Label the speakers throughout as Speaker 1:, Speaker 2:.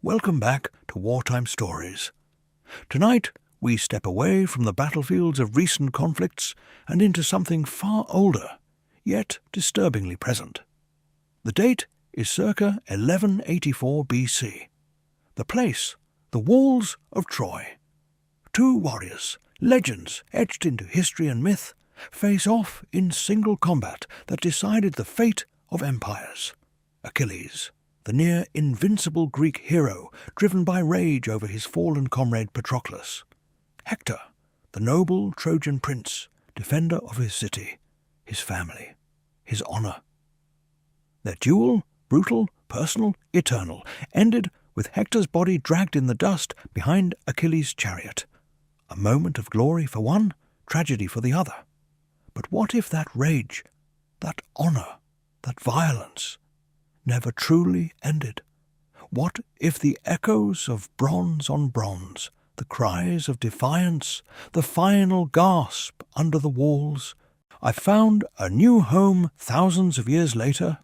Speaker 1: Welcome back to Wartime Stories. Tonight, we step away from the battlefields of recent conflicts and into something far older, yet disturbingly present. The date is circa 1184 BC. The place, the walls of Troy. Two warriors, legends etched into history and myth, face off in single combat that decided the fate of empires. Achilles, the near-invincible Greek hero driven by rage over his fallen comrade Patroclus. Hector, the noble Trojan prince, defender of his city, his family, his honour. Their duel, brutal, personal, eternal, ended with Hector's body dragged in the dust behind Achilles' chariot. A moment of glory for one, tragedy for the other. But what if that rage, that honour, that violence never truly ended? What if the echoes of bronze on bronze, the cries of defiance, the final gasp under the walls? I found a new home thousands of years later.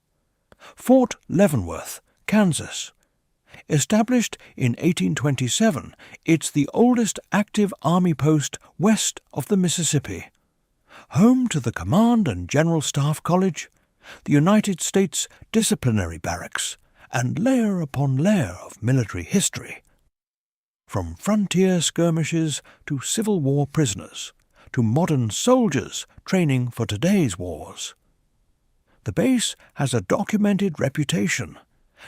Speaker 1: Fort Leavenworth, Kansas. Established in 1827, it's the oldest active army post west of the Mississippi. Home to the Command and General Staff College, the United States Disciplinary Barracks, and layer upon layer of military history. From frontier skirmishes to Civil War prisoners, to modern soldiers training for today's wars. The base has a documented reputation.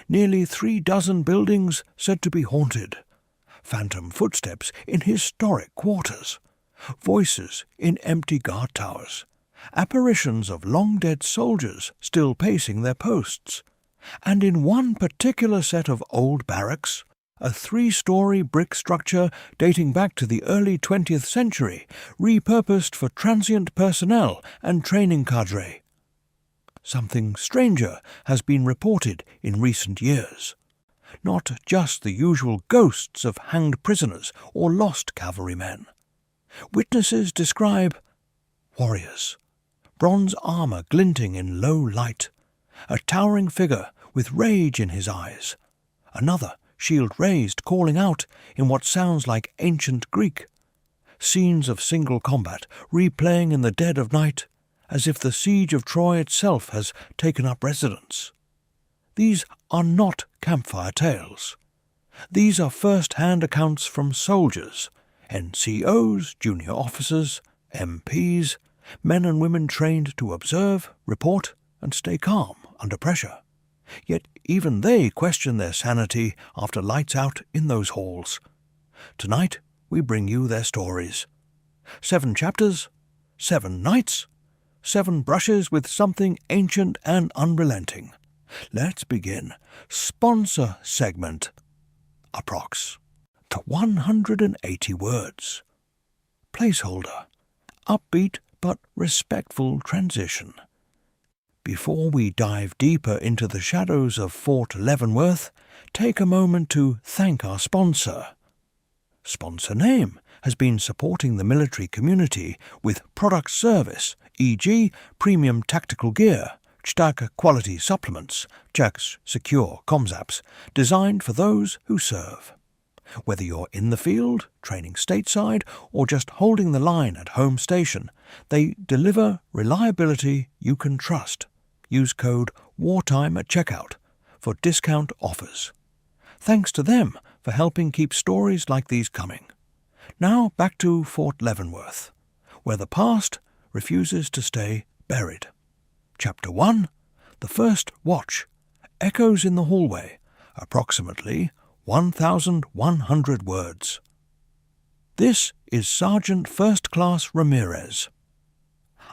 Speaker 1: Nearly 36 buildings said to be haunted. Phantom footsteps in historic quarters. Voices in empty guard towers. Apparitions of long-dead soldiers still pacing their posts. And in one particular set of old barracks, a 3-story brick structure dating back to the early 20th century, repurposed for transient personnel and training cadre. Something stranger has been reported in recent years. Not just the usual ghosts of hanged prisoners or lost cavalrymen. Witnesses describe warriors, bronze armour glinting in low light, a towering figure with rage in his eyes, another shield raised calling out in what sounds like ancient Greek, scenes of single combat replaying in the dead of night, as if the siege of Troy itself has taken up residence. These are not campfire tales. These are first-hand accounts from soldiers, NCOs, junior officers, MPs, men and women trained to observe, report, and stay calm under pressure. Yet even they question their sanity after lights out in those halls. Tonight we bring you their stories. 7 chapters, 7 nights, 7 brushes with something ancient and unrelenting. Let's begin. Sponsor segment. Approx. To 180 words. Placeholder. Upbeat but respectful transition. Before we dive deeper into the shadows of Fort Leavenworth, take a moment to thank our sponsor. Sponsor name has been supporting the military community with product service, e.g. premium tactical gear, stark quality supplements, Jack's secure comms apps, designed for those who serve. Whether you're in the field, training stateside, or just holding the line at home station, they deliver reliability you can trust. Use code WARTIME at checkout for discount offers. Thanks to them for helping keep stories like these coming. Now back to Fort Leavenworth, where the past refuses to stay buried. Chapter 1. The First Watch. Echoes in the hallway. Approximately 1,100 words. This is Sergeant First Class Ramirez.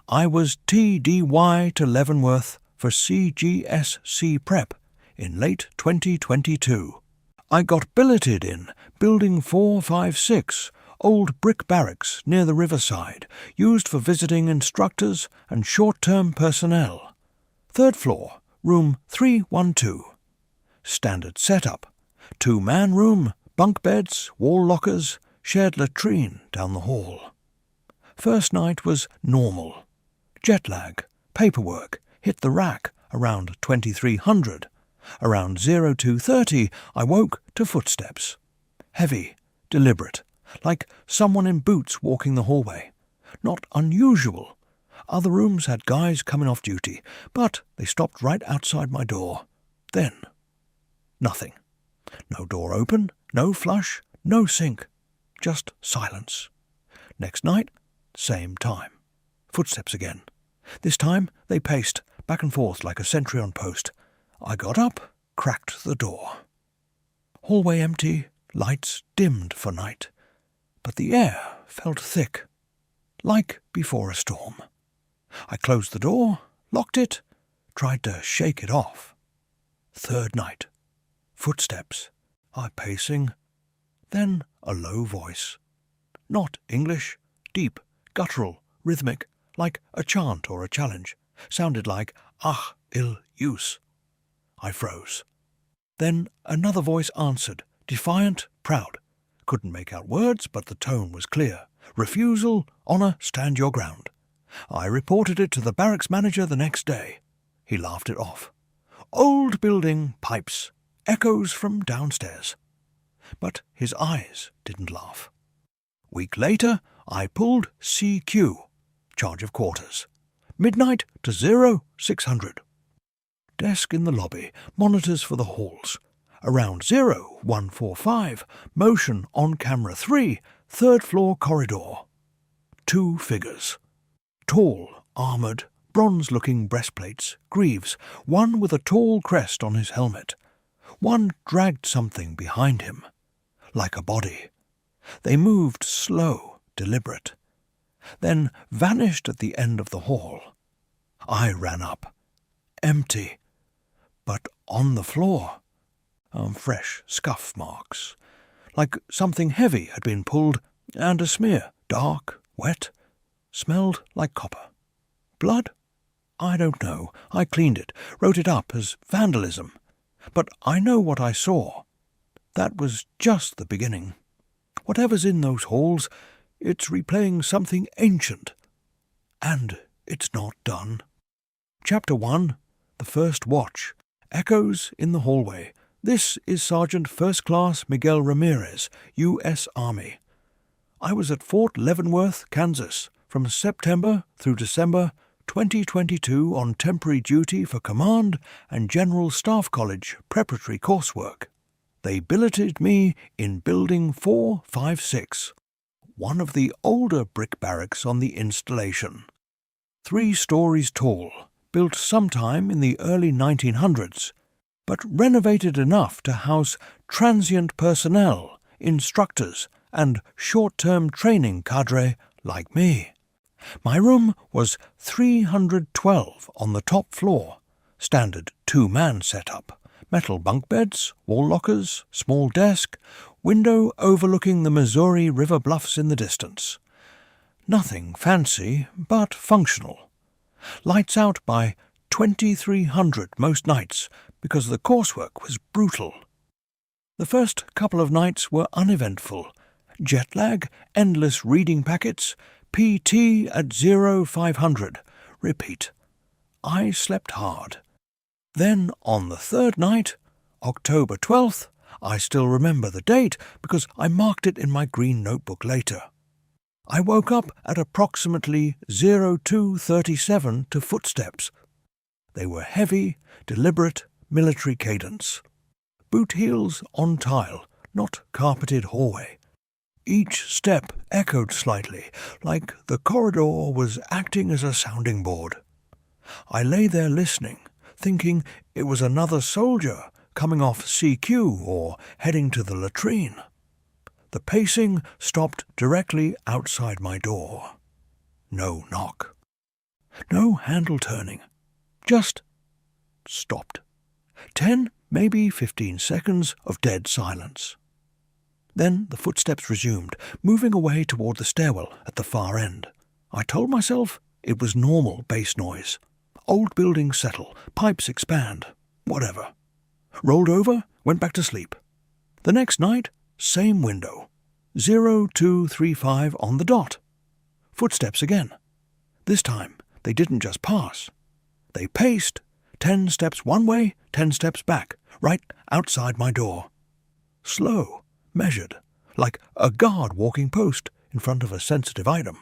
Speaker 1: I was TDY to Leavenworth for CGSC prep in late 2022. I got billeted in Building 456, old brick barracks near the riverside, used for visiting instructors and short-term personnel. 3rd floor, room 312. Standard setup. 2-man room, bunk beds, wall lockers, shared latrine down the hall. First night was normal. Jet lag, paperwork, hit the rack around 2300. Around 0230, I woke to footsteps. Heavy, deliberate, like someone in boots walking the hallway. Not unusual. Other rooms had guys coming off duty, but they stopped right outside my door. Then, nothing. No door open, no flush, no sink. Just silence. Next night, same time. Footsteps again. This time they paced back and forth like a sentry on post. I got up, cracked the door. Hallway empty, lights dimmed for night. But the air felt thick, like before a storm. I closed the door, locked it, tried to shake it off. Third night. Footsteps. I pacing. Then a low voice. Not English, deep, guttural, rhythmic, like a chant or a challenge. Sounded like Achilles. I froze. Then another voice answered, defiant, proud. Couldn't make out words, but the tone was clear. Refusal, honour, stand your ground. I reported it to the barracks manager the next day. He laughed it off. Old building, pipes, echoes from downstairs. But his eyes didn't laugh. Week later, I pulled CQ, charge of quarters. Midnight to 0600. Desk in the lobby, monitors for the halls. Around 0145, motion on camera 3, third floor corridor. 2 figures. Tall, armoured, bronze-looking breastplates, greaves, one with a tall crest on his helmet. One dragged something behind him, like a body. They moved slow, deliberate, then vanished at the end of the hall. I ran up. Empty. But on the floor, fresh scuff marks, like something heavy had been pulled, and a smear, dark, wet, smelled like copper. Blood? I don't know. I cleaned it, wrote it up as vandalism. But I know what I saw. That was just the beginning. Whatever's in those halls, it's replaying something ancient. And it's not done. Chapter 1, The First Watch. Echoes in the hallway. This is Sergeant First Class Miguel Ramirez, U.S. Army. I was at Fort Leavenworth, Kansas, from September through December 2022 on temporary duty for Command and General Staff College preparatory coursework. They billeted me in Building 456, one of the older brick barracks on the installation. 3 stories tall, built sometime in the early 1900s, but renovated enough to house transient personnel, instructors, and short-term training cadre like me. My room was 312 on the top floor, standard 2-man setup, metal bunk beds, wall lockers, small desk, window overlooking the Missouri River bluffs in the distance. Nothing fancy, but functional. Lights out by 2300 most nights because the coursework was brutal. The first couple of nights were uneventful. Jet lag, endless reading packets, PT at 0500. Repeat. I slept hard. Then on the third night, October 12th, I still remember the date because I marked it in my green notebook later. I woke up at approximately 0237 to footsteps. They were heavy, deliberate, military cadence. Boot heels on tile, not carpeted hallway. Each step echoed slightly, like the corridor was acting as a sounding board. I lay there listening, thinking it was another soldier coming off CQ or heading to the latrine. The pacing stopped directly outside my door. No knock. No handle turning. Just stopped. 10, maybe 15 seconds of dead silence. Then the footsteps resumed, moving away toward the stairwell at the far end. I told myself it was normal bass noise. Old buildings settle, pipes expand, whatever. Rolled over, went back to sleep. The next night, same window. 0235 on the dot. Footsteps again. This time, they didn't just pass. They paced, 10 steps one way, 10 steps back, right outside my door. Slow, measured, like a guard walking post in front of a sensitive item.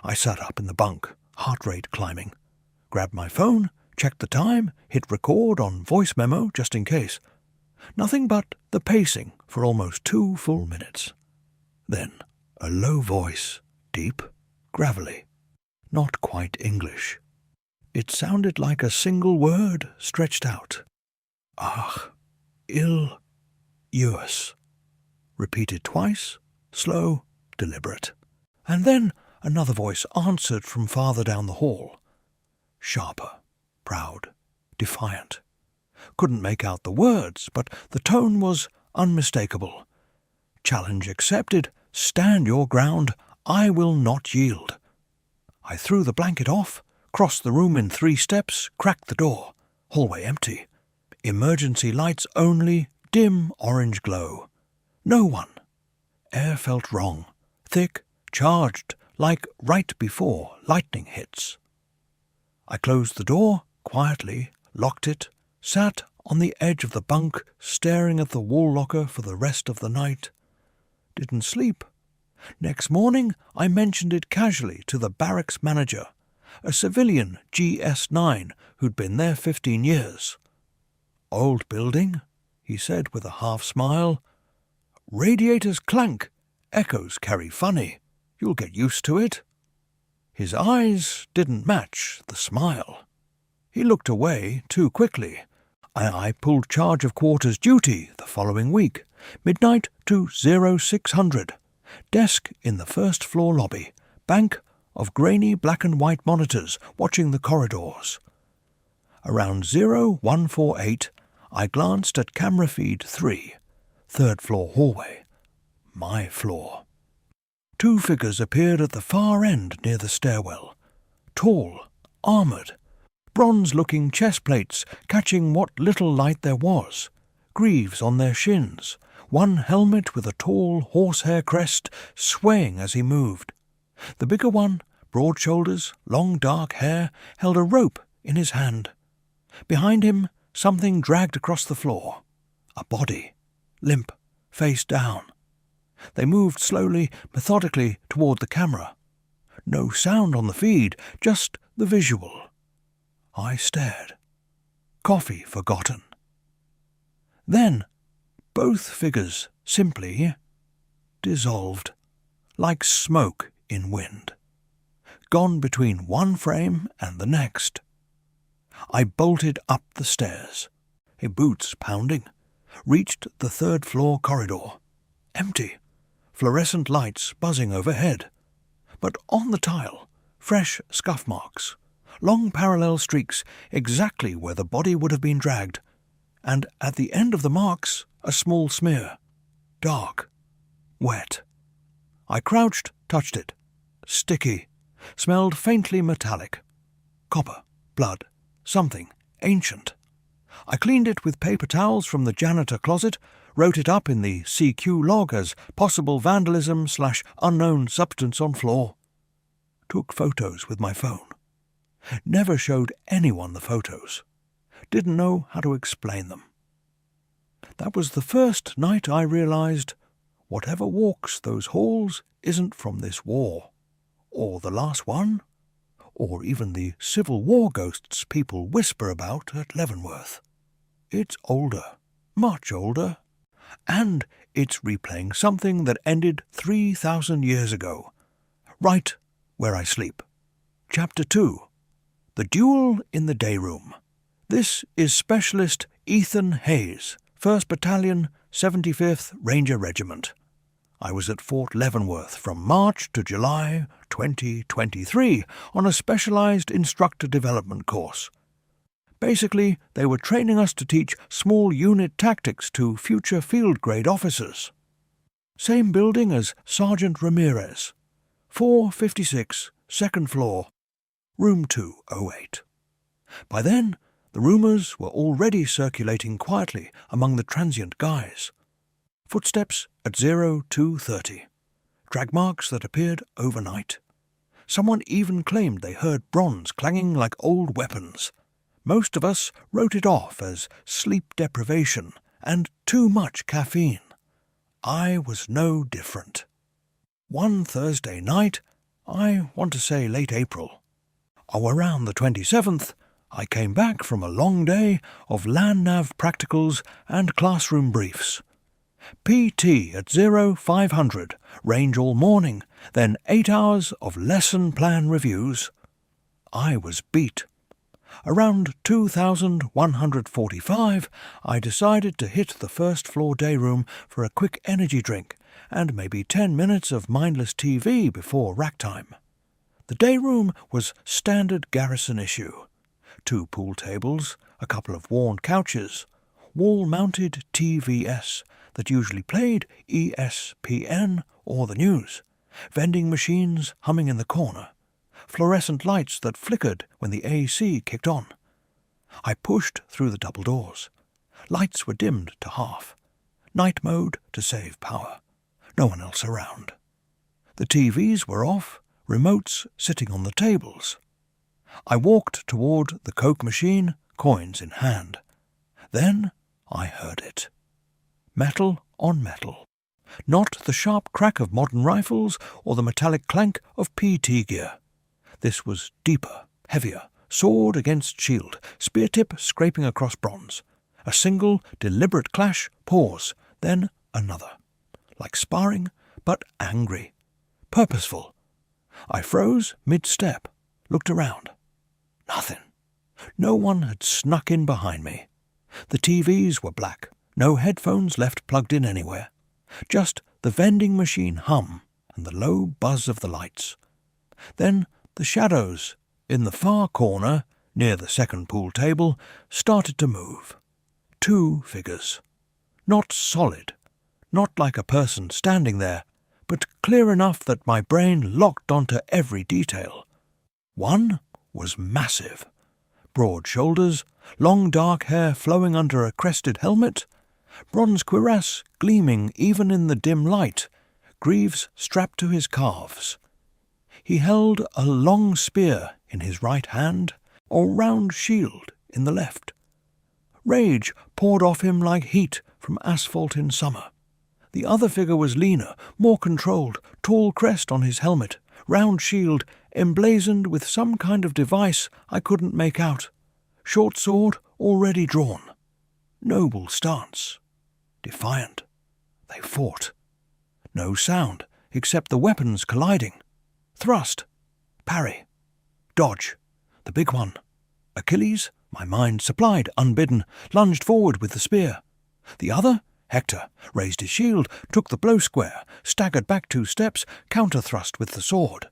Speaker 1: I sat up in the bunk, heart rate climbing. Grabbed my phone, checked the time, hit record on voice memo just in case. Nothing but the pacing for almost 2 full minutes. Then a low voice, deep, gravelly, not quite English. It sounded like a single word stretched out. Achilles. Repeated twice, slow, deliberate. And then another voice answered from farther down the hall. Sharper, proud, defiant. Couldn't make out the words, but the tone was unmistakable. Challenge accepted. Stand your ground. I will not yield. I threw the blanket off, crossed the room in 3 steps, cracked the door. Hallway empty. Emergency lights only, dim orange glow. No one. Air felt wrong. Thick, charged, like right before lightning hits. I closed the door, quietly, locked it, sat on the edge of the bunk, staring at the wall locker for the rest of the night. Didn't sleep. Next morning, I mentioned it casually to the barracks manager, a civilian GS9 who'd been there 15 years. Old building, he said with a half-smile. Radiators clank, echoes carry funny. You'll get used to it. His eyes didn't match the smile. He looked away too quickly. I pulled charge of quarters duty the following week, midnight to 0600. Desk in the first floor lobby, bank of grainy black and white monitors watching the corridors. Around 0148, I glanced at camera feed 3, 3rd floor hallway. My floor. 2 figures appeared at the far end near the stairwell. Tall, armoured, bronze-looking chest plates catching what little light there was, greaves on their shins, one helmet with a tall horsehair crest swaying as he moved. The bigger one, broad shoulders, long dark hair, held a rope in his hand. Behind him, something dragged across the floor. A body, limp, face down. They moved slowly, methodically toward the camera. No sound on the feed, just the visual. I stared. Coffee forgotten. Then, both figures simply dissolved, like smoke in wind, gone between one frame and the next. I bolted up the stairs, boots pounding, reached the 3rd floor corridor. Empty, fluorescent lights buzzing overhead. But on the tile, fresh scuff marks, long parallel streaks exactly where the body would have been dragged, and at the end of the marks, a small smear. Dark. Wet. I crouched, touched it. Sticky. Smelled faintly metallic. Copper. Blood. Something. Ancient. I cleaned it with paper towels from the janitor closet, wrote it up in the CQ log as possible vandalism/unknown substance on floor. Took photos with my phone. Never showed anyone the photos. Didn't know how to explain them. That was the first night I realized whatever walks those halls isn't from this war, or the last one, or even the Civil War ghosts people whisper about at Leavenworth. It's older, much older, and it's replaying something that ended 3,000 years ago, right where I sleep. Chapter 2. The Duel in the Day Room. This is Specialist Ethan Hayes, 1st Battalion, 75th Ranger Regiment. I was at Fort Leavenworth from March to July 2023 on a specialized instructor development course. Basically, they were training us to teach small unit tactics to future field-grade officers. Same building as Sergeant Ramirez. 456, 2nd floor, room 208. By then, the rumours were already circulating quietly among the transient guys. Footsteps at 0230. Drag marks that appeared overnight. Someone even claimed they heard bronze clanging like old weapons. Most of us wrote it off as sleep deprivation and too much caffeine. I was no different. One Thursday night, I want to say late April, around the 27th, I came back from a long day of land nav practicals and classroom briefs. PT at 0500, range all morning, then 8 hours of lesson plan reviews. I was beat. Around 2145, I decided to hit the first floor day room for a quick energy drink and maybe 10 minutes of mindless TV before rack time. The day room was standard garrison issue. 2 pool tables, a couple of worn couches, wall-mounted TVS that usually played ESPN or the news, vending machines humming in the corner, fluorescent lights that flickered when the AC kicked on. I pushed through the double doors. Lights were dimmed to half. Night mode to save power. No one else around. The TVs were off, remotes sitting on the tables. I walked toward the Coke machine, coins in hand. Then I heard it. Metal on metal. Not the sharp crack of modern rifles or the metallic clank of PT gear. This was deeper, heavier, sword against shield, spear tip scraping across bronze. A single, deliberate clash, pause, then another. Like sparring, but angry. Purposeful. I froze mid-step, looked around. Nothing. No one had snuck in behind me. The TVs were black, no headphones left plugged in anywhere. Just the vending machine hum and the low buzz of the lights. Then the shadows in the far corner, near the second pool table, started to move. 2 figures. Not solid, not like a person standing there, but clear enough that my brain locked onto every detail. One was massive. Broad shoulders, long dark hair flowing under a crested helmet, bronze cuirass gleaming even in the dim light, greaves strapped to his calves. He held a long spear in his right hand, or round shield in the left. Rage poured off him like heat from asphalt in summer. The other figure was leaner, more controlled, tall crest on his helmet, round shield emblazoned with some kind of device I couldn't make out. Short sword already drawn. Noble stance. Defiant. They fought. No sound except the weapons colliding. Thrust. Parry. Dodge. The big one. Achilles, my mind supplied unbidden, lunged forward with the spear. The other, Hector, raised his shield, took the blow square, staggered back 2 steps, counter-thrust with the sword.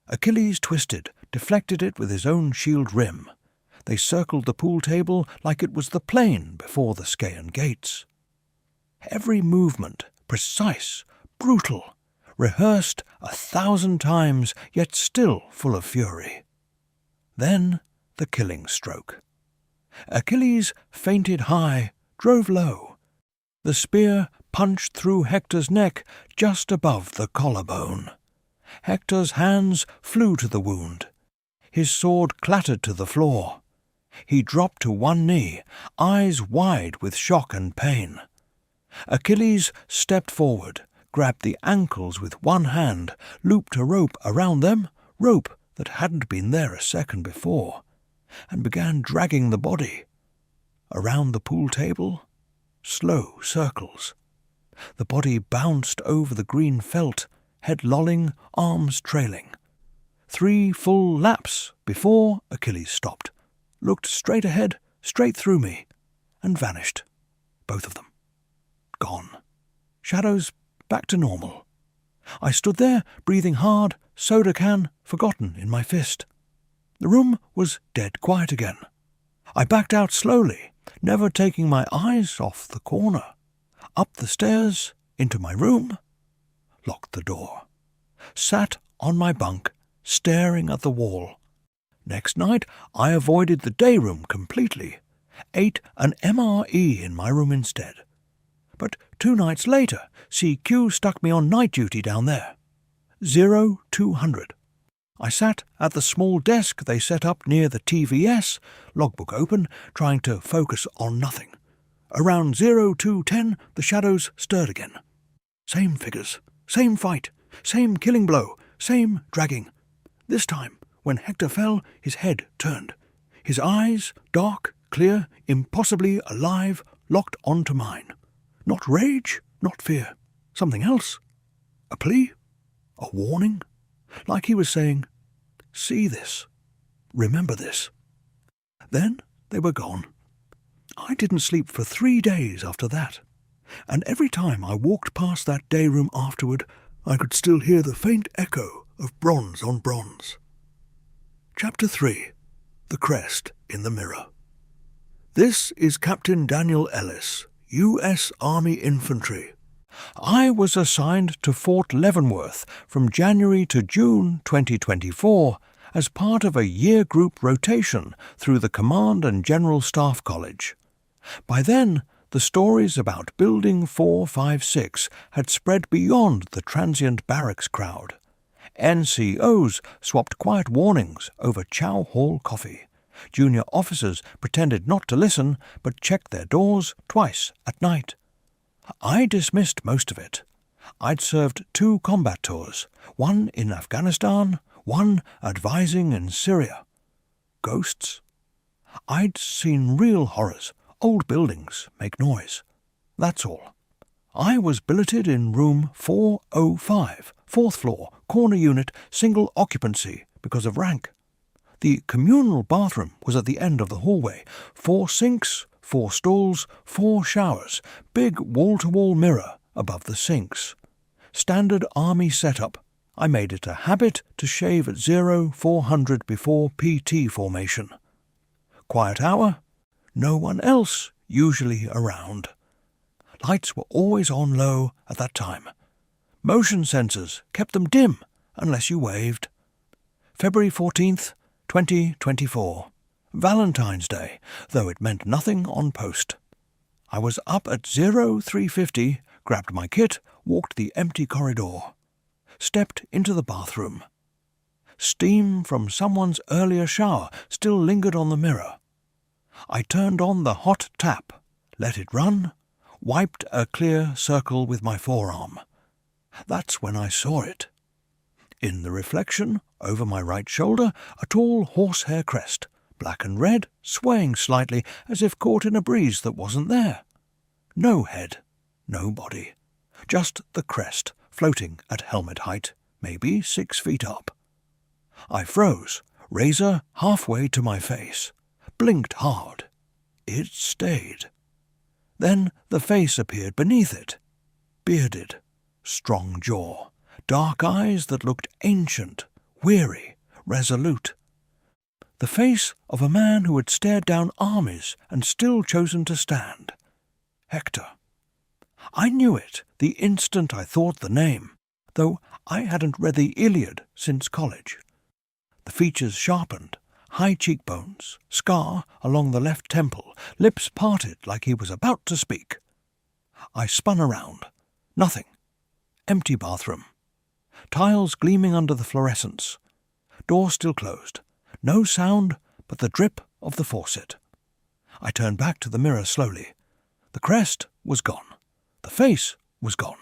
Speaker 1: Achilles twisted, deflected it with his own shield rim. They circled the pool table like it was the plain before the Scaean gates. Every movement, precise, brutal, rehearsed 1,000 times, yet still full of fury. Then the killing stroke. Achilles feinted high, drove low. The spear punched through Hector's neck just above the collarbone. Hector's hands flew to the wound. His sword clattered to the floor. He dropped to one knee, eyes wide with shock and pain. Achilles stepped forward, grabbed the ankles with one hand, looped a rope around them, rope that hadn't been there a second before, and began dragging the body. Around the pool table, slow circles. The body bounced over the green felt, head lolling, arms trailing. 3 full laps before Achilles stopped, looked straight ahead, straight through me, and vanished. Both of them. Gone. Shadows back to normal. I stood there, breathing hard, soda can forgotten in my fist. The room was dead quiet again. I backed out slowly, never taking my eyes off the corner. Up the stairs, into my room, locked the door. Sat on my bunk, staring at the wall. Next night, I avoided the day room completely. Ate an MRE in my room instead. But 2 nights later, CQ stuck me on night duty down there. 0200. I sat at the small desk they set up near the TVS, logbook open, trying to focus on nothing. Around 0210, the shadows stirred again. Same figures, same fight, same killing blow, same dragging. This time, when Hector fell, his head turned. His eyes, dark, clear, impossibly alive, locked onto mine. Not rage, not fear. Something else. A plea? A warning? Like he was saying, see this. Remember this. Then they were gone. I didn't sleep for 3 days after that. And every time I walked past that day room afterward, I could still hear the faint echo of bronze on bronze. Chapter 3. The Crest in the Mirror. This is Captain Daniel Ellis, U.S. Army Infantry. I was assigned to Fort Leavenworth from January to June 2024 as part of a year group rotation through the Command and General Staff College. By then, the stories about Building 456 had spread beyond the transient barracks crowd. NCOs swapped quiet warnings over Chow Hall coffee. Junior officers pretended not to listen, but checked their doors twice at night. I dismissed most of it. I'd served 2 combat tours, one in Afghanistan, one advising in Syria. Ghosts? I'd seen real horrors, old buildings make noise. That's all. I was billeted in room 405, 4th floor, corner unit, single occupancy because of rank. The communal bathroom was at the end of the hallway. 4 sinks, 4 stalls, 4 showers, big wall-to-wall mirror above the sinks. Standard army setup. I made it a habit to shave at 0400 before PT formation. Quiet hour. No one else usually around. Lights were always on low at that time. Motion sensors kept them dim unless you waved. February 14th, 2024. Valentine's Day, though it meant nothing on post. I was up at 0350, grabbed my kit, walked the empty corridor. Stepped into the bathroom. Steam from someone's earlier shower still lingered on the mirror. I turned on the hot tap, let it run, wiped a clear circle with my forearm. That's when I saw it. In the reflection, over my right shoulder, a tall horsehair crest, black and red, swaying slightly as if caught in a breeze that wasn't there. No head, no body, just the crest floating at helmet height, maybe 6 feet up. I froze, razor halfway to my face, blinked hard. It stayed. Then the face appeared beneath it, bearded, strong jaw, dark eyes that looked ancient, weary, resolute. The face of a man who had stared down armies and still chosen to stand. Hector. I knew it the instant I thought the name, though I hadn't read the Iliad since college. The features sharpened, high cheekbones, scar along the left temple, lips parted like he was about to speak. I spun around. Nothing. Empty bathroom. Tiles gleaming under the fluorescence. Door still closed. No sound but the drip of the faucet. I turned back to the mirror slowly. The crest was gone. The face was gone.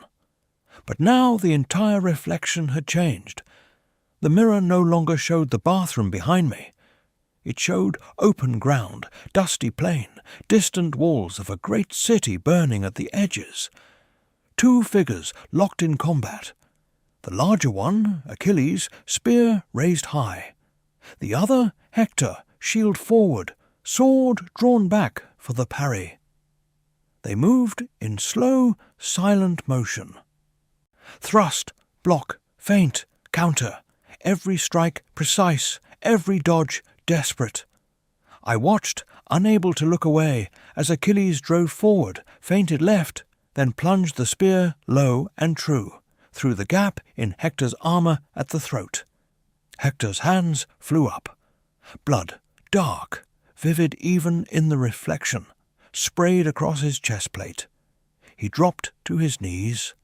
Speaker 1: But now the entire reflection had changed. The mirror no longer showed the bathroom behind me. It showed open ground, dusty plain, distant walls of a great city burning at the edges. 2 figures locked in combat. The larger one, Achilles, spear raised high. The other, Hector, shield forward, sword drawn back for the parry. They moved in slow, silent motion. Thrust, block, feint, counter, every strike precise, every dodge desperate. I watched, unable to look away, as Achilles drove forward, feinted left, then plunged the spear low and true, through the gap in Hector's armour at the throat. Hector's hands flew up. Blood, dark, vivid even in the reflection, sprayed across his chest plate. He dropped to his knees.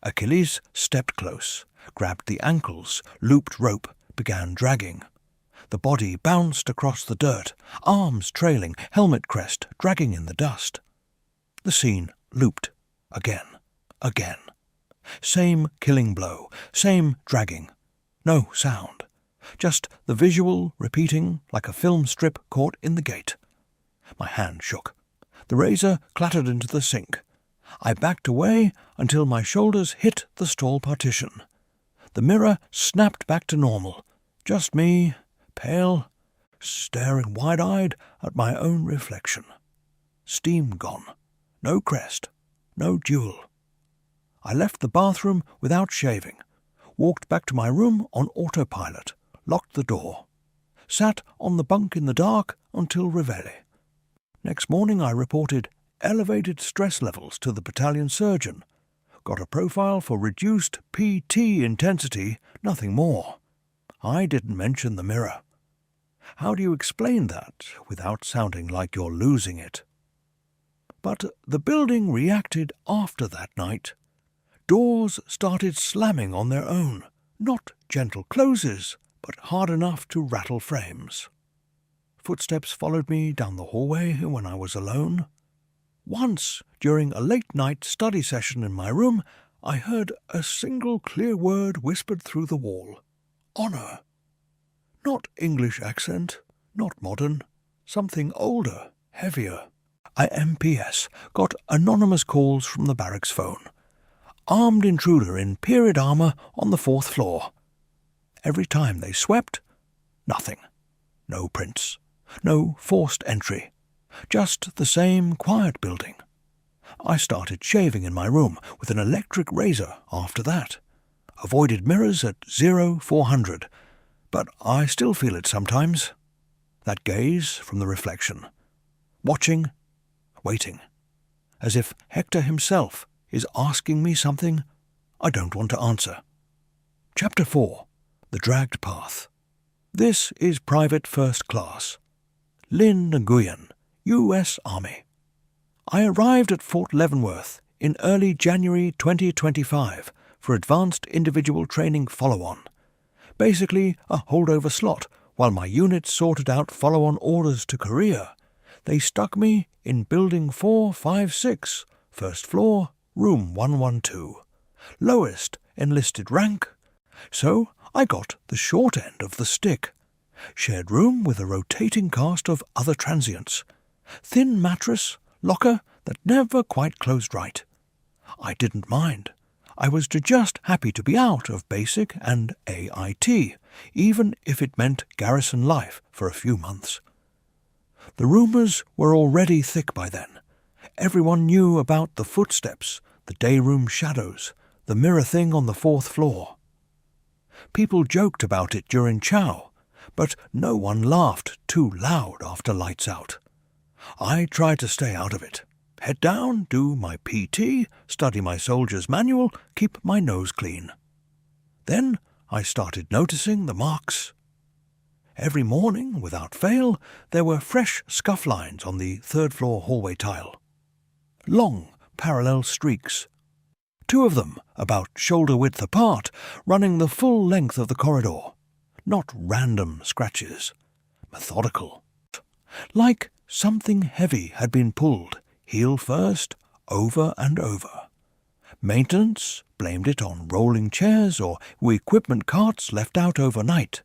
Speaker 1: Achilles stepped close, grabbed the ankles, looped rope, began dragging. The body bounced across the dirt, arms trailing, helmet crest dragging in the dust. The scene looped again. Same killing blow, same dragging. No sound. Just the visual repeating like a film strip caught in the gate. My hand shook. The razor clattered into the sink. I backed away until my shoulders hit the stall partition. The mirror snapped back to normal. Just me, pale, staring wide-eyed at my own reflection. Steam gone. No crest. No duel. I left the bathroom without shaving, walked back to my room on autopilot, locked the door, sat on the bunk in the dark until reveille. Next morning I reported elevated stress levels to the battalion surgeon, got a profile for reduced PT intensity, nothing more. I didn't mention the mirror. How do you explain that without sounding like you're losing it? But the building reacted after that night. Doors started slamming on their own, not gentle closes, but hard enough to rattle frames. Footsteps followed me down the hallway when I was alone. Once, during a late-night study session in my room, I heard a single clear word whispered through the wall. Honor. Not English accent, not modern, something older, heavier. I MPS, got anonymous calls from the barracks phone. Armed intruder in period armour on the 4th floor. Every time they swept, nothing. No prints. No forced entry. Just the same quiet building. I started shaving in my room with an electric razor after that. Avoided mirrors at 0400, but I still feel it sometimes. That gaze from the reflection. Watching, waiting. As if Hector himself is asking me something I don't want to answer. Chapter 4. The Dragged Path. This is Private First Class. Lynn Nguyen, U.S. Army. I arrived at Fort Leavenworth in early January 2025 for Advanced Individual Training Follow-On. Basically a holdover slot while my unit sorted out follow-on orders to Korea. They stuck me in Building 456, first floor, Room 112. Lowest enlisted rank. So I got the short end of the stick. Shared room with a rotating cast of other transients. Thin mattress, locker that never quite closed right. I didn't mind. I was just happy to be out of basic and AIT, even if it meant garrison life for a few months. The rumours were already thick by then. Everyone knew about the footsteps, the day-room shadows, the mirror thing on the 4th floor. People joked about it during chow, but no one laughed too loud after lights out. I tried to stay out of it. Head down, do my PT, study my soldier's manual, keep my nose clean. Then I started noticing the marks. Every morning, without fail, there were fresh scuff lines on the 3rd floor hallway tile. Long, parallel streaks. 2 of them, about shoulder width apart, running the full length of the corridor. Not random scratches. Methodical. Like something heavy had been pulled, heel first, over and over. Maintenance blamed it on rolling chairs or equipment carts left out overnight.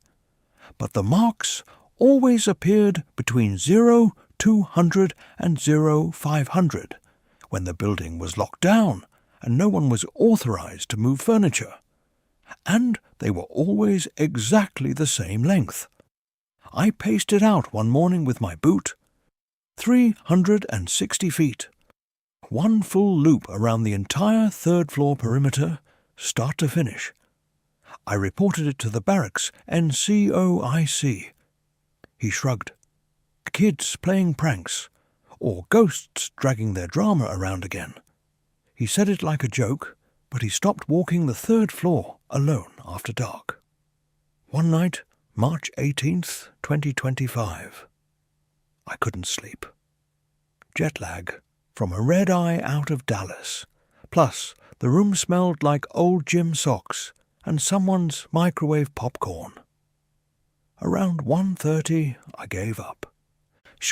Speaker 1: But the marks always appeared between 0200 and 0500, when the building was locked down and no one was authorized to move furniture. And they were always exactly the same length. I paced it out one morning with my boot. 360 feet. One full loop around the entire 3rd floor perimeter, start to finish. I reported it to the barracks NCOIC. He shrugged. Kids playing pranks, or ghosts dragging their drama around again. He said it like a joke, but he stopped walking the 3rd floor alone after dark. One night, March 18th, 2025. I couldn't sleep. Jet lag from a red-eye out of Dallas. Plus, the room smelled like old gym socks and someone's microwave popcorn. Around 1:30, I gave up.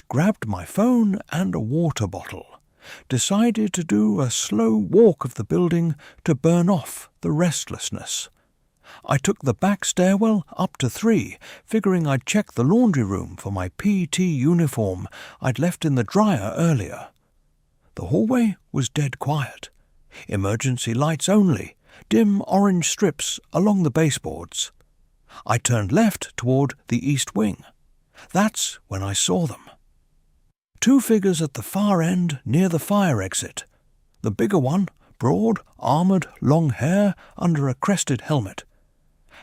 Speaker 1: Grabbed my phone and a water bottle. Decided to do a slow walk of the building to burn off the restlessness. I took the back stairwell up to 3, figuring I'd check the laundry room for my PT uniform I'd left in the dryer earlier. The hallway was dead quiet. Emergency lights only, dim orange strips along the baseboards. I turned left toward the east wing. That's when I saw them. 2 figures at the far end near the fire exit. The bigger one, broad, armoured, long hair under a crested helmet,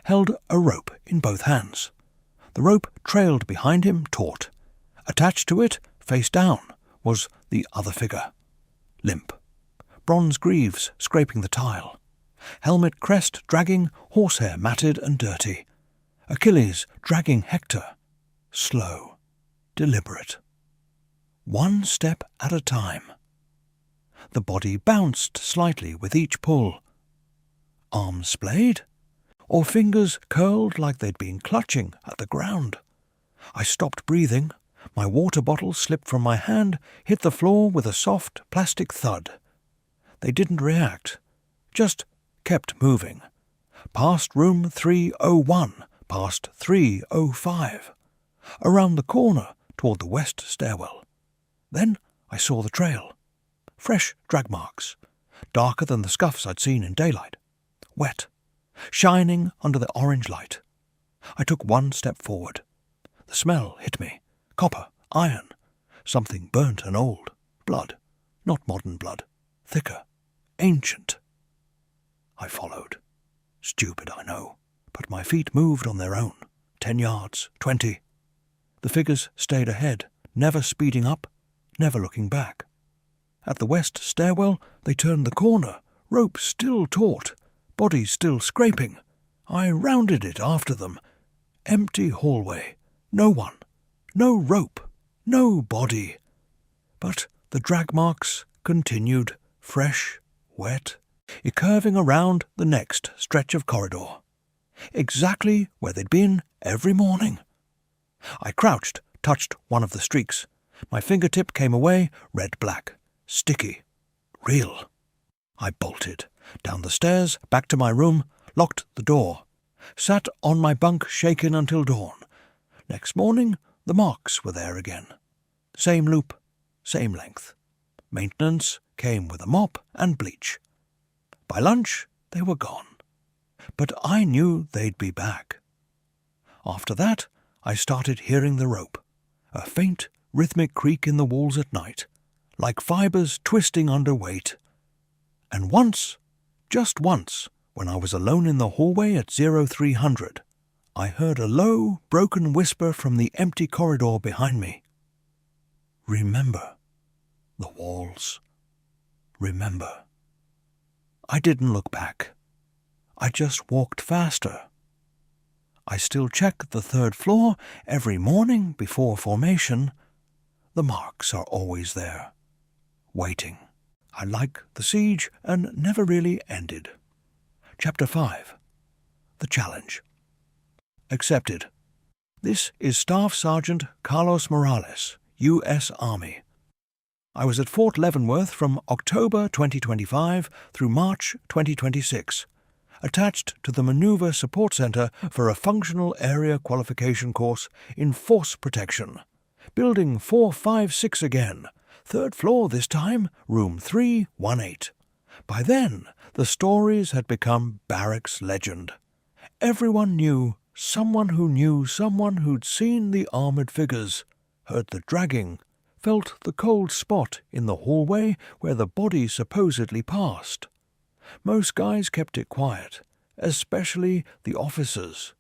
Speaker 1: held a rope in both hands. The rope trailed behind him taut. Attached to it, face down, was the other figure. Limp. Bronze greaves scraping the tile. Helmet crest dragging, horsehair matted and dirty. Achilles dragging Hector. Slow. Deliberate. 1 step at a time. The body bounced slightly with each pull. Arms splayed, or fingers curled like they'd been clutching at the ground. I stopped breathing. My water bottle slipped from my hand, hit the floor with a soft plastic thud. They didn't react, just kept moving. Past room 301, past 305. Around the corner toward the west stairwell. Then I saw the trail. Fresh drag marks, darker than the scuffs I'd seen in daylight. Wet, shining under the orange light. I took 1 step forward. The smell hit me. Copper, iron, something burnt and old. Blood, not modern blood. Thicker, ancient. I followed. Stupid, I know, but my feet moved on their own. 10 yards, 20. The figures stayed ahead, never speeding up, never looking back. At the west stairwell, they turned the corner, rope still taut, body still scraping. I rounded it after them. Empty hallway. No one. No rope. No body. But the drag marks continued, fresh, wet, curving around the next stretch of corridor. Exactly where they'd been every morning. I crouched, touched one of the streaks. My fingertip came away, red-black, sticky, real. I bolted, down the stairs, back to my room, locked the door, sat on my bunk shaken until dawn. Next morning, the marks were there again. Same loop, same length. Maintenance came with a mop and bleach. By lunch, they were gone. But I knew they'd be back. After that, I started hearing the rope, a faint, rhythmic creak in the walls at night, like fibres twisting under weight. And once, just once, when I was alone in the hallway at 0300, I heard a low, broken whisper from the empty corridor behind me. Remember the walls. Remember. I didn't look back. I just walked faster. I still check the 3rd floor every morning before formation. The marks are always there, waiting. I like the siege and never really ended. Chapter 5. The Challenge. Accepted. This is Staff Sergeant Carlos Morales, U.S. Army. I was at Fort Leavenworth from October 2025 through March 2026, attached to the Maneuver Support Center for a Functional Area Qualification course in Force Protection. Building 456 again, 3rd floor this time, room 318. By then, the stories had become barracks legend. Everyone knew someone who knew someone who'd seen the armoured figures, heard the dragging, felt the cold spot in the hallway where the body supposedly passed. Most guys kept it quiet, especially the officers.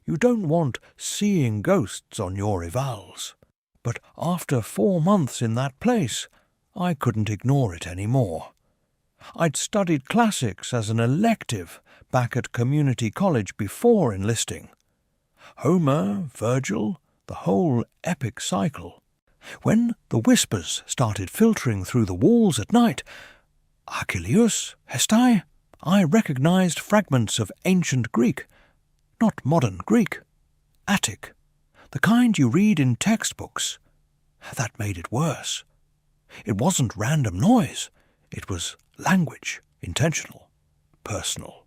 Speaker 1: You don't want seeing ghosts on your evals. But after 4 months in that place, I couldn't ignore it any more. I'd studied classics as an elective back at community college before enlisting. Homer, Virgil, the whole epic cycle. When the whispers started filtering through the walls at night, Achilles, Hestai, I recognized fragments of ancient Greek, not modern Greek, Attic The kind you read in textbooks. That made it worse. It wasn't random noise. It was language, intentional, personal.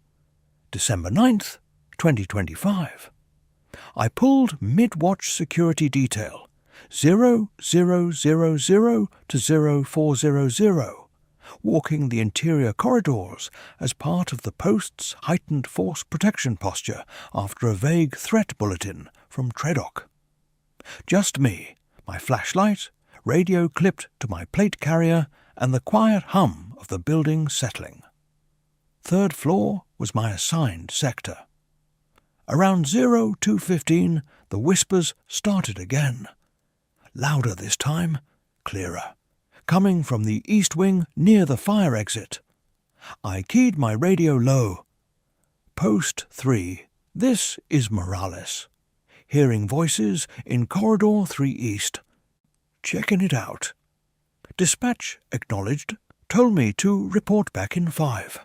Speaker 1: December 9th, 2025. I pulled mid-watch security detail 0000 to 0400, walking the interior corridors as part of the post's heightened force protection posture after a vague threat bulletin from Tredoc. Just me, my flashlight, radio clipped to my plate carrier, and the quiet hum of the building settling. Third floor was my assigned sector. Around 0215, the whispers started again. Louder this time, clearer, coming from the east wing near the fire exit. I keyed my radio low. Post 3, this is Morales. Hearing voices in Corridor 3 East. Checking it out. Dispatch acknowledged, told me to report back in 5.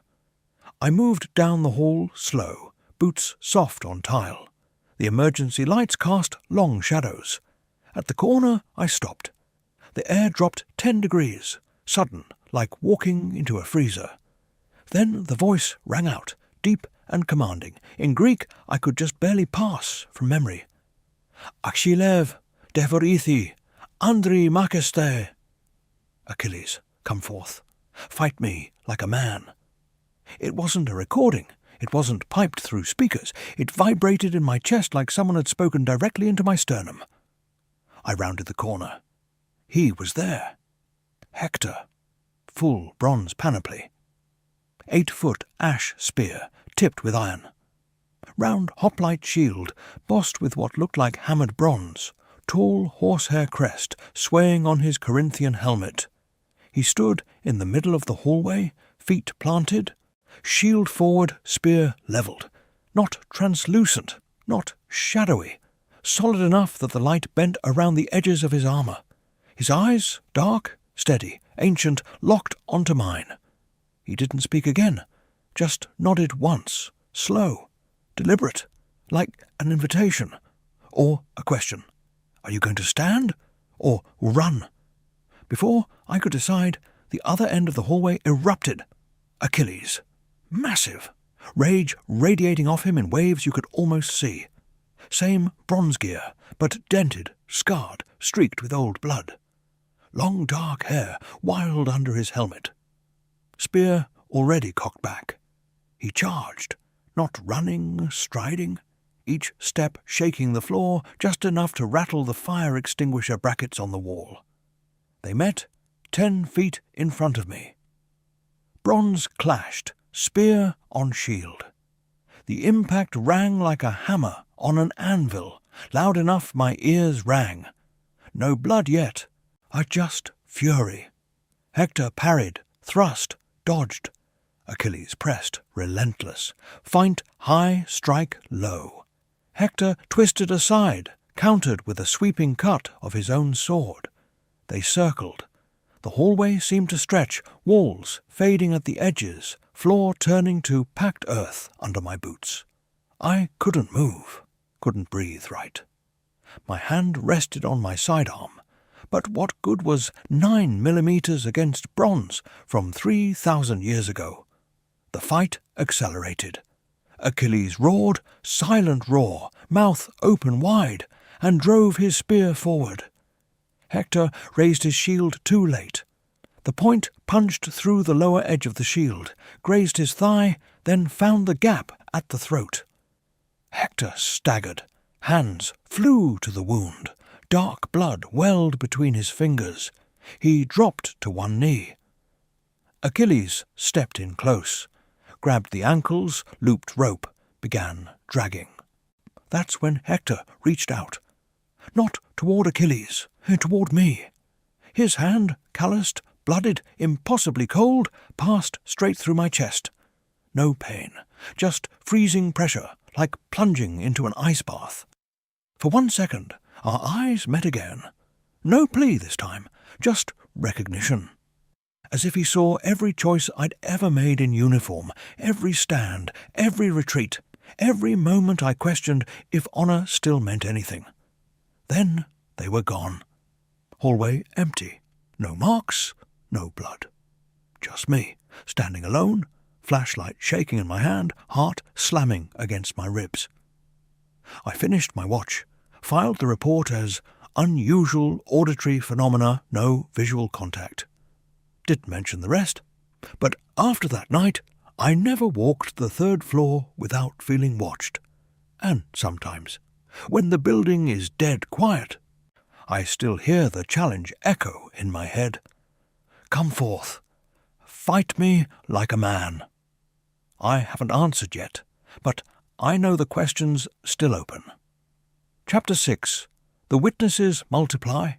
Speaker 1: I moved down the hall slow, boots soft on tile. The emergency lights cast long shadows. At the corner, I stopped. The air dropped 10 degrees, sudden, like walking into a freezer. Then the voice rang out, deep and commanding. In Greek, I could just barely pass from memory. Achilles, devorithi, andri makeste. Achilles, come forth. Fight me like a man. It wasn't a recording. It wasn't piped through speakers. It vibrated in my chest like someone had spoken directly into my sternum. I rounded the corner. He was there. Hector. Full bronze panoply. 8-foot ash spear, tipped with iron. Round hoplite shield, bossed with what looked like hammered bronze. Tall horsehair crest, swaying on his Corinthian helmet. He stood in the middle of the hallway, feet planted, shield forward, spear levelled. Not translucent, not shadowy. Solid enough that the light bent around the edges of his armour. His eyes, dark, steady, ancient, locked onto mine. He didn't speak again, just nodded once, slow, deliberate, like an invitation, or a question. Are you going to stand, or run? Before I could decide, the other end of the hallway erupted. Achilles. Massive. Rage radiating off him in waves you could almost see. Same bronze gear, but dented, scarred, streaked with old blood. Long dark hair, wild under his helmet. Spear already cocked back. He charged, not running, striding, each step shaking the floor just enough to rattle the fire extinguisher brackets on the wall. They met 10 feet in front of me. Bronze clashed, spear on shield. The impact rang like a hammer on an anvil, loud enough my ears rang. No blood yet, just fury. Hector parried, thrust, dodged. Achilles pressed, relentless. Feint high, strike low. Hector twisted aside, countered with a sweeping cut of his own sword. They circled. The hallway seemed to stretch, walls fading at the edges, floor turning to packed earth under my boots. I couldn't move, couldn't breathe right. My hand rested on my sidearm, but what good was 9 millimeters against bronze from 3,000 years ago? The fight accelerated. Achilles roared, silent roar, mouth open wide, and drove his spear forward. Hector raised his shield too late. The point punched through the lower edge of the shield, grazed his thigh, then found the gap at the throat. Hector staggered. Hands flew to the wound. Dark blood welled between his fingers. He dropped to one knee. Achilles stepped in close, grabbed the ankles, looped rope, began dragging. That's when Hector reached out. Not toward Achilles, toward me. His hand, calloused, blooded, impossibly cold, passed straight through my chest. No pain, just freezing pressure, like plunging into an ice bath. For 1 second, our eyes met again. No plea this time, just recognition. As if he saw every choice I'd ever made in uniform, every stand, every retreat, every moment I questioned if honor still meant anything. Then they were gone. Hallway empty. No marks, no blood. Just me, standing alone, flashlight shaking in my hand, heart slamming against my ribs. I finished my watch, filed the report as unusual auditory phenomena, no visual contact. Didn't mention the rest, but after that night, I never walked the third floor without feeling watched. And sometimes, when the building is dead quiet, I still hear the challenge echo in my head. Come forth. Fight me like a man. I haven't answered yet, but I know the question's still open. Chapter 6. The Witnesses Multiply.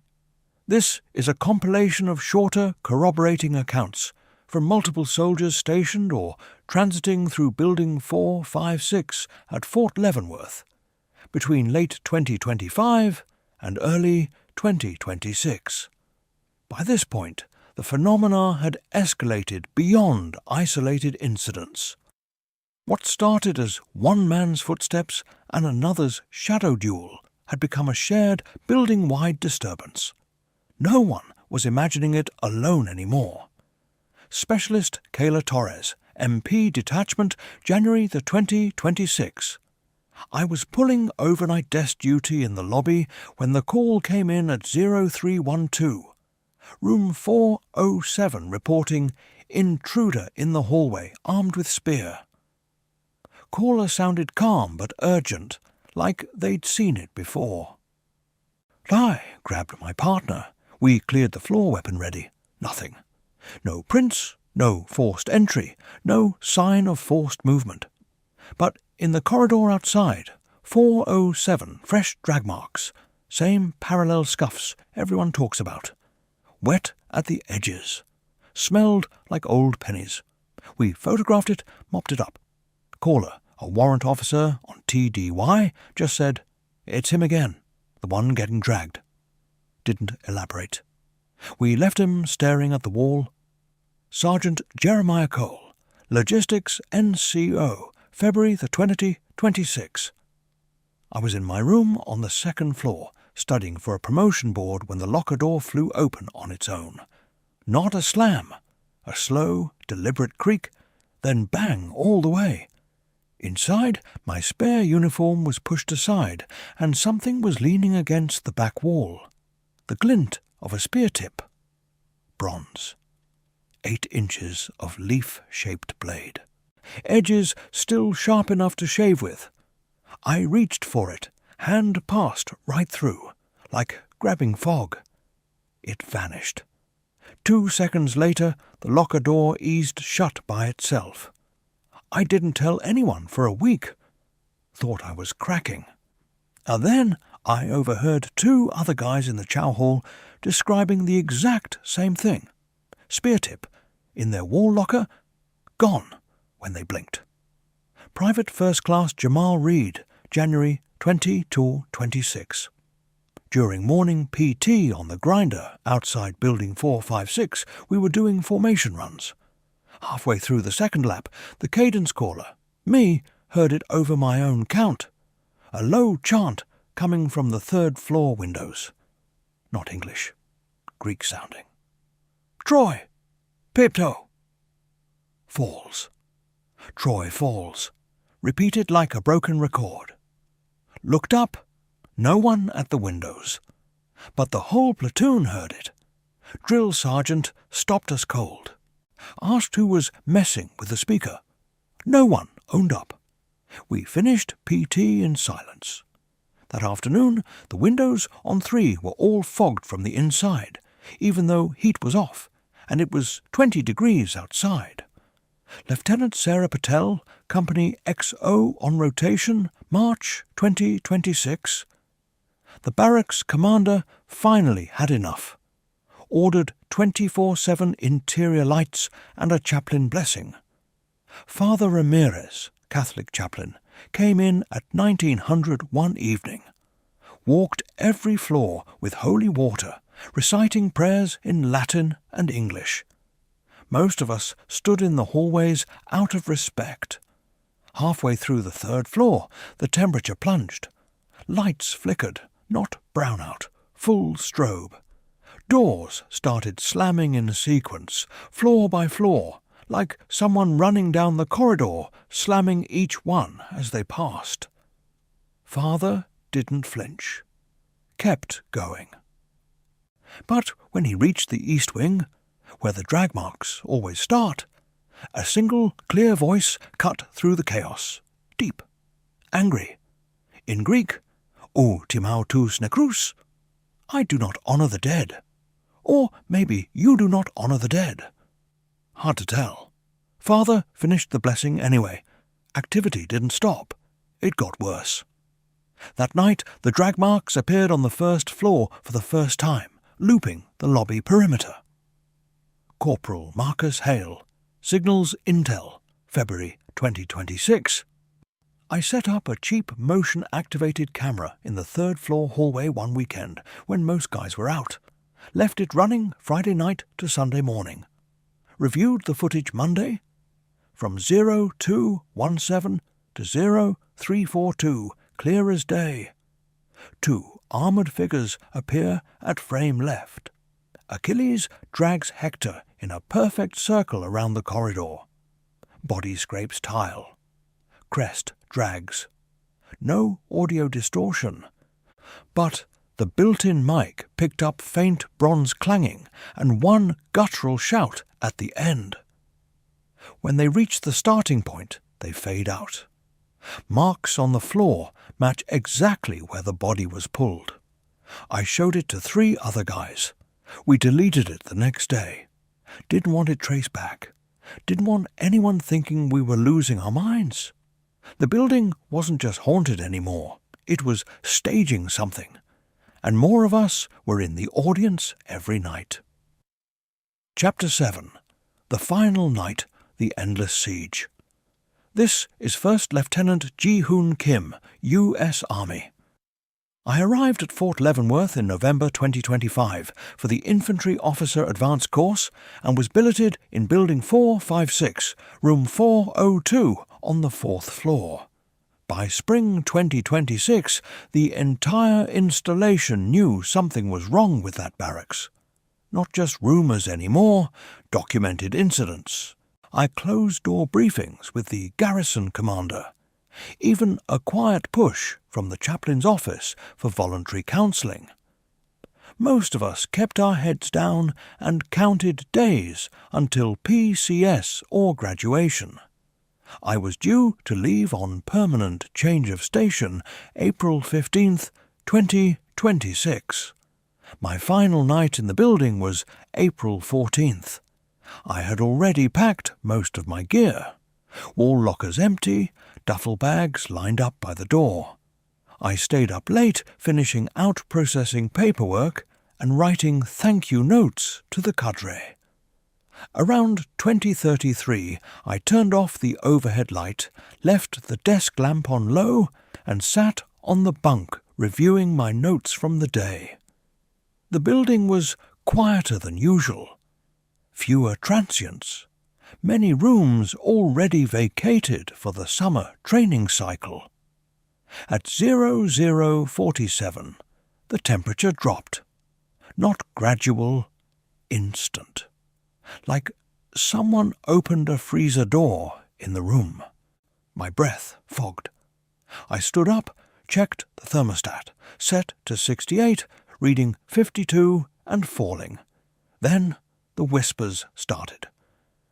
Speaker 1: This is a compilation of shorter, corroborating accounts from multiple soldiers stationed or transiting through Building 456 at Fort Leavenworth between late 2025 and early 2026. By this point, the phenomena had escalated beyond isolated incidents. What started as one man's footsteps and another's shadow duel had become a shared building-wide disturbance. No one was imagining it alone anymore. Specialist Kayla Torres, MP Detachment, January the 2026. I was pulling overnight desk duty in the lobby when the call came in at 0312. Room 407 reporting intruder in the hallway armed with spear. Caller sounded calm but urgent, like they'd seen it before. I grabbed my partner. We cleared the floor, weapon ready. Nothing. No prints, no forced entry, no sign of forced movement. But in the corridor outside, 407, fresh drag marks, same parallel scuffs everyone talks about. Wet at the edges. Smelled like old pennies. We photographed it, mopped it up. Caller, a warrant officer on TDY, just said, "It's him again, the one getting dragged." Didn't elaborate. We left him staring at the wall. Sergeant Jeremiah Cole, Logistics NCO, February the 2026. I was in my room on the second floor, studying for a promotion board when the locker door flew open on its own. Not a slam, a slow, deliberate creak, then bang all the way. Inside, my spare uniform was pushed aside, and something was leaning against the back wall. The glint of a spear tip. Bronze. 8 inches of leaf-shaped blade. Edges still sharp enough to shave with. I reached for it, hand passed right through, like grabbing fog. It vanished. 2 seconds later, the locker door eased shut by itself. I didn't tell anyone for a week. Thought I was cracking. And then I overheard 2 other guys in the chow hall describing the exact same thing. Spear tip, in their wall locker, gone when they blinked. Private First Class Jamal Reed, January 20-26. During morning PT on the grinder outside Building 456, we were doing formation runs. Halfway through the second lap, the cadence caller, me, heard it over my own count. A low chant coming from the third floor windows. Not English. Greek sounding. Troy! Pipto! Falls. Troy falls. Repeated like a broken record. Looked up. No one at the windows. But the whole platoon heard it. Drill sergeant stopped us cold. Asked who was messing with the speaker. No one owned up. We finished PT in silence. That afternoon, the windows on 3 were all fogged from the inside, even though heat was off, and it was 20 degrees outside. Lieutenant Sarah Patel, Company XO on rotation, March 2026. The barracks commander finally had enough. Ordered 24/7 interior lights and a chaplain blessing. Father Ramirez, Catholic chaplain, came in at 1900 one evening. Walked every floor with holy water, reciting prayers in Latin and English. Most of us stood in the hallways out of respect. Halfway through the third floor, the temperature plunged. Lights flickered, not brownout, full strobe. Doors started slamming in sequence, floor by floor, like someone running down the corridor, slamming each one as they passed. Father didn't flinch, kept going. But when he reached the east wing, where the drag marks always start, a single clear voice cut through the chaos, deep, angry. In Greek, O timau tous necrous, I do not honour the dead. Or maybe you do not honour the dead. Hard to tell. Father finished the blessing anyway. Activity didn't stop. It got worse. That night, the drag marks appeared on the first floor for the first time, looping the lobby perimeter. Corporal Marcus Hale, Signals Intel, February 2026. I set up a cheap motion-activated camera in the third-floor hallway one weekend when most guys were out. Left it running Friday night to Sunday morning. Reviewed the footage Monday. From 0217 to 0342, clear as day. 2 armoured figures appear at frame left. Achilles drags Hector in a perfect circle around the corridor. Body scrapes tile. Crest drags. No audio distortion. But the built-in mic picked up faint bronze clanging and one guttural shout at the end. When they reach the starting point, they fade out. Marks on the floor match exactly where the body was pulled. I showed it to 3 other guys. We deleted it the next day. Didn't want it traced back. Didn't want anyone thinking we were losing our minds. The building wasn't just haunted anymore. It was staging something. And more of us were in the audience every night. Chapter 7. The Final Night, the Endless Siege. This is First Lieutenant Ji-Hoon Kim, U.S. Army. I arrived at Fort Leavenworth in November 2025 for the Infantry Officer Advanced Course and was billeted in Building 456, Room 402 on the 4th floor. By spring 2026, the entire installation knew something was wrong with that barracks. Not just rumours anymore, documented incidents. I closed-door briefings with the garrison commander. Even a quiet push from the chaplain's office for voluntary counselling. Most of us kept our heads down and counted days until PCS or graduation. I was due to leave on permanent change of station April 15th, 2026. My final night in the building was April 14th. I had already packed most of my gear. Wall lockers empty, duffel bags lined up by the door. I stayed up late finishing out-processing paperwork and writing thank-you notes to the cadre. Around 20:33, I turned off the overhead light, left the desk lamp on low, and sat on the bunk reviewing my notes from the day. The building was quieter than usual. Fewer transients. Many rooms already vacated for the summer training cycle. At 0047, the temperature dropped. Not gradual, instant. Like someone opened a freezer door in the room. My breath fogged. I stood up, checked the thermostat, set to 68, reading 52 and falling. Then the whispers started.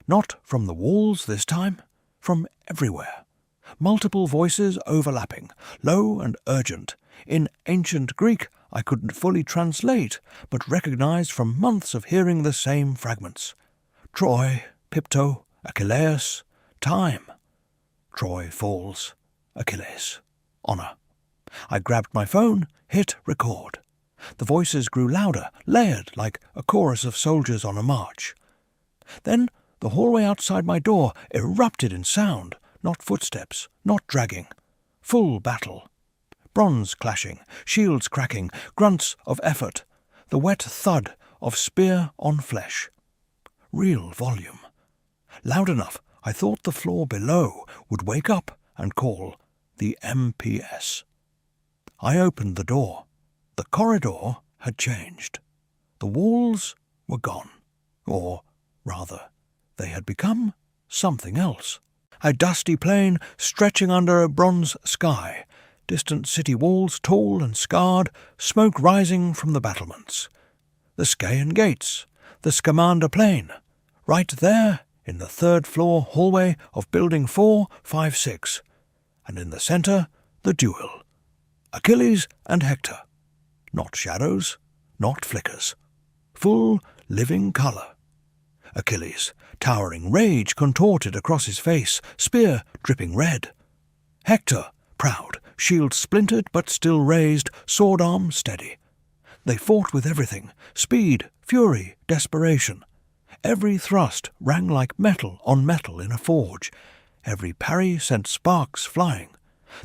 Speaker 1: Not from the walls this time, from everywhere. Multiple voices overlapping, low and urgent. In ancient Greek I couldn't fully translate, but recognized from months of hearing the same fragments. Troy, Pipto, Achilles, time. Troy falls, Achilles, honour. I grabbed my phone, hit record. The voices grew louder, layered like a chorus of soldiers on a march. Then the hallway outside my door erupted in sound, not footsteps, not dragging. Full battle. Bronze clashing, shields cracking, grunts of effort, the wet thud of spear on flesh. Real volume. Loud enough I thought the floor below would wake up and call the MPS. I opened the door. The corridor had changed. The walls were gone. Or, rather, they had become something else. A dusty plain stretching under a bronze sky, distant city walls tall and scarred, smoke rising from the battlements. The Scaean gates, the Scamander plain, right there in the third-floor hallway of Building 456, and in the centre the duel. Achilles and Hector. Not shadows, not flickers. Full, living colour. Achilles, towering rage contorted across his face, spear dripping red. Hector, proud, shield splintered but still raised, sword arm steady. They fought with everything, speed, fury, desperation. Every thrust rang like metal on metal in a forge. Every parry sent sparks flying.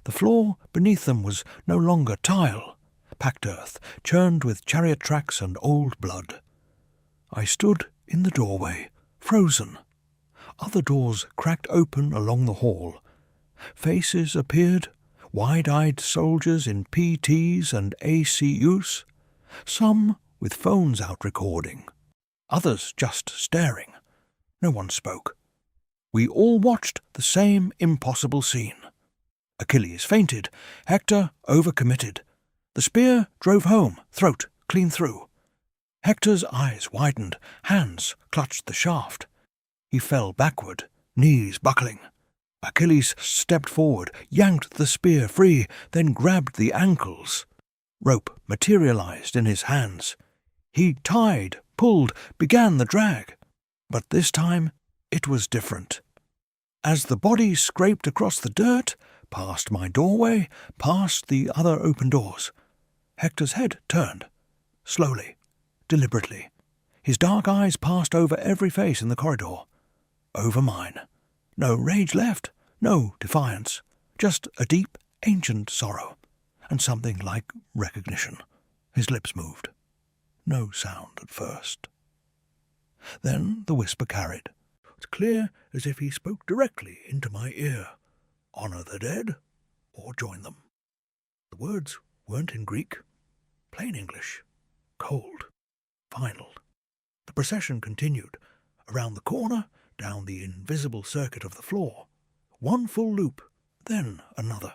Speaker 1: The floor beneath them was no longer tile, packed earth, churned with chariot tracks and old blood. I stood in the doorway, frozen. Other doors cracked open along the hall. Faces appeared, wide-eyed soldiers in PTs and ACUs, some with phones out recording, others just staring. No one spoke. We all watched the same impossible scene. Achilles fainted, Hector overcommitted. The spear drove home, throat clean through. Hector's eyes widened, hands clutched the shaft. He fell backward, knees buckling. Achilles stepped forward, yanked the spear free, then grabbed the ankles. Rope materialized in his hands. He tied, pulled, began the drag. But this time it was different. As the body scraped across the dirt, past my doorway, past the other open doors, Hector's head turned, slowly, deliberately. His dark eyes passed over every face in the corridor, over mine. No rage left, no defiance, just a deep, ancient sorrow, and something like recognition. His lips moved. No sound at first. Then the whisper carried. It's clear as if he spoke directly into my ear. Honour the dead, or join them. The words weren't in Greek. Plain English. Cold. Final. The procession continued. Around the corner, down the invisible circuit of the floor. One full loop, then another.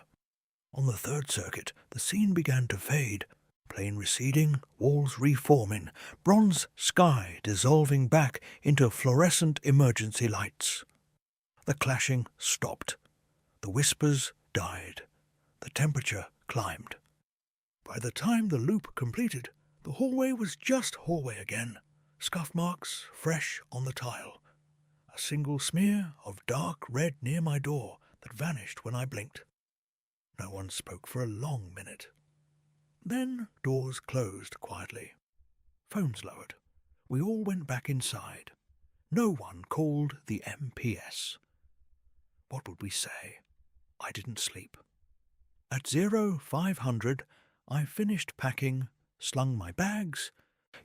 Speaker 1: On the third circuit, the scene began to fade. Plain receding, walls reforming, bronze sky dissolving back into fluorescent emergency lights. The clashing stopped. The whispers died. The temperature climbed. By the time the loop completed, the hallway was just hallway again, scuff marks fresh on the tile. A single smear of dark red near my door that vanished when I blinked. No one spoke for a long minute. Then doors closed quietly. Phones lowered. We all went back inside. No one called the MPS. What would we say? I didn't sleep. At 0500, I finished packing, slung my bags,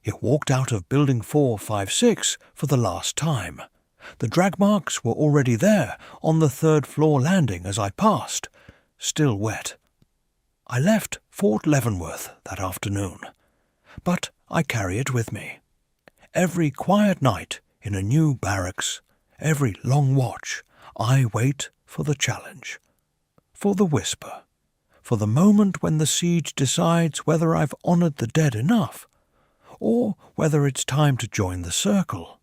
Speaker 1: yet walked out of Building 456 for the last time. The drag marks were already there on the third-floor landing as I passed, still wet. I left Fort Leavenworth that afternoon, but I carry it with me. Every quiet night in a new barracks, every long watch, I wait for the challenge, for the whisper, for the moment when the siege decides whether I've honoured the dead enough, or whether it's time to join the circle.